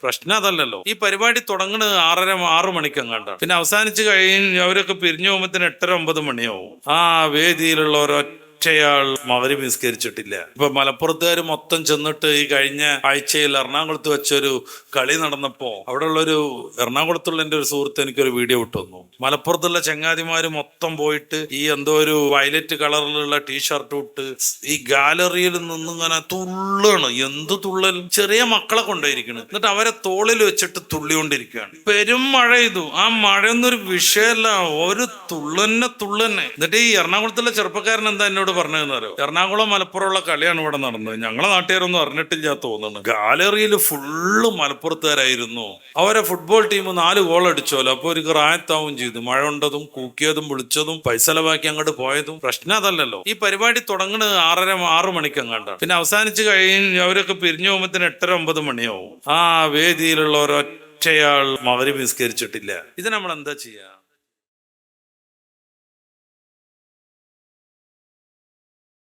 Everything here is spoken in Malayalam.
പ്രശ്നം അതല്ലല്ലോ. ഈ പരിപാടി തുടങ്ങുന്നത് 6 മണിക്കെങ്ങാണ്ടാണ്. പിന്നെ അവസാനിച്ച് കഴിഞ്ഞ് അവരൊക്കെ പിരിഞ്ഞു പോകുമ്പത്തിന് 8:30-9 മണിയാവും. ആ വേദിയിലുള്ള ഒറ്റയാൾ മഗ്‌രിബ് നിസ്കരിച്ചിട്ടില്ല. ഇപ്പൊ മലപ്പുറത്തുകാർ മൊത്തം ചെന്നിട്ട് ഈ കഴിഞ്ഞ ആഴ്ചയിൽ എറണാകുളത്ത് വെച്ചൊരു കളി നടന്നപ്പോ അവിടെ ഉള്ളൊരു എറണാകുളത്തുള്ള എന്റെ ഒരു സുഹൃത്ത് എനിക്കൊരു വീഡിയോ ഇട്ടു തന്നു. മലപ്പുറത്തുള്ള ചങ്ങാതിമാര് മൊത്തം പോയിട്ട് ഈ എന്തോ ഒരു വയലറ്റ് കളറിലുള്ള ടീഷർട്ട് ഇട്ട് ഈ ഗാലറിയിൽ നിന്നിങ്ങനെ തുള്ളാണ്. എന്ത് തുള്ളൽ! ചെറിയ മക്കളെ കൊണ്ടുപോയിരിക്കണം. എന്നിട്ട് അവരെ തോളിൽ വെച്ചിട്ട് തുള്ളിക്കൊണ്ടിരിക്കുകയാണ്. പെരും മഴ ചെയ്തു. ആ മഴയൊന്നൊരു വിഷയമല്ല, ഒരു തുള്ളന്നെ. എന്നിട്ട് ഈ എറണാകുളത്തുള്ള ചെറുപ്പക്കാരൻ എന്താ എന്നോട് പറഞ്ഞതെന്നറിയോ? എറണാകുളം മലപ്പുറമുള്ള കളിയാണ് ഇവിടെ നടന്നത്, ഞങ്ങളെ നാട്ടുകാരൊന്നും അറിഞ്ഞിട്ടില്ല തോന്നുന്നു. ഗാലറിയിൽ ഫുള്ള് മലപ്പുറത്തുകാരായിരുന്നു. അവരെ ഫുട്ബോൾ ടീം 4 ഗോൾ അടിച്ചോലോ. അപ്പൊ ഒരു റായത്താവും ചെയ്തു. മഴ ഉണ്ടതും കൂക്കിയതും വിളിച്ചതും പൈസ ചെലവാക്കി അങ്ങോട്ട് പോയതും. പ്രശ്നം അതല്ലല്ലോ. ഈ പരിപാടി തുടങ്ങുന്നത് 6 മണിക്കെങ്ങാണ്ടാണ്. പിന്നെ അവസാനിച്ച് കഴിഞ്ഞ് അവരൊക്കെ പിരിഞ്ഞു പോകുമ്പത്തിന് 8:30-9 മണിയാവും. ആ വേദിയിലുള്ള ഒറ്റയാൾ മഗ്‌രിബ് നിസ്കരിച്ചിട്ടില്ല. ഇത് നമ്മൾ എന്താ ചെയ്യാ?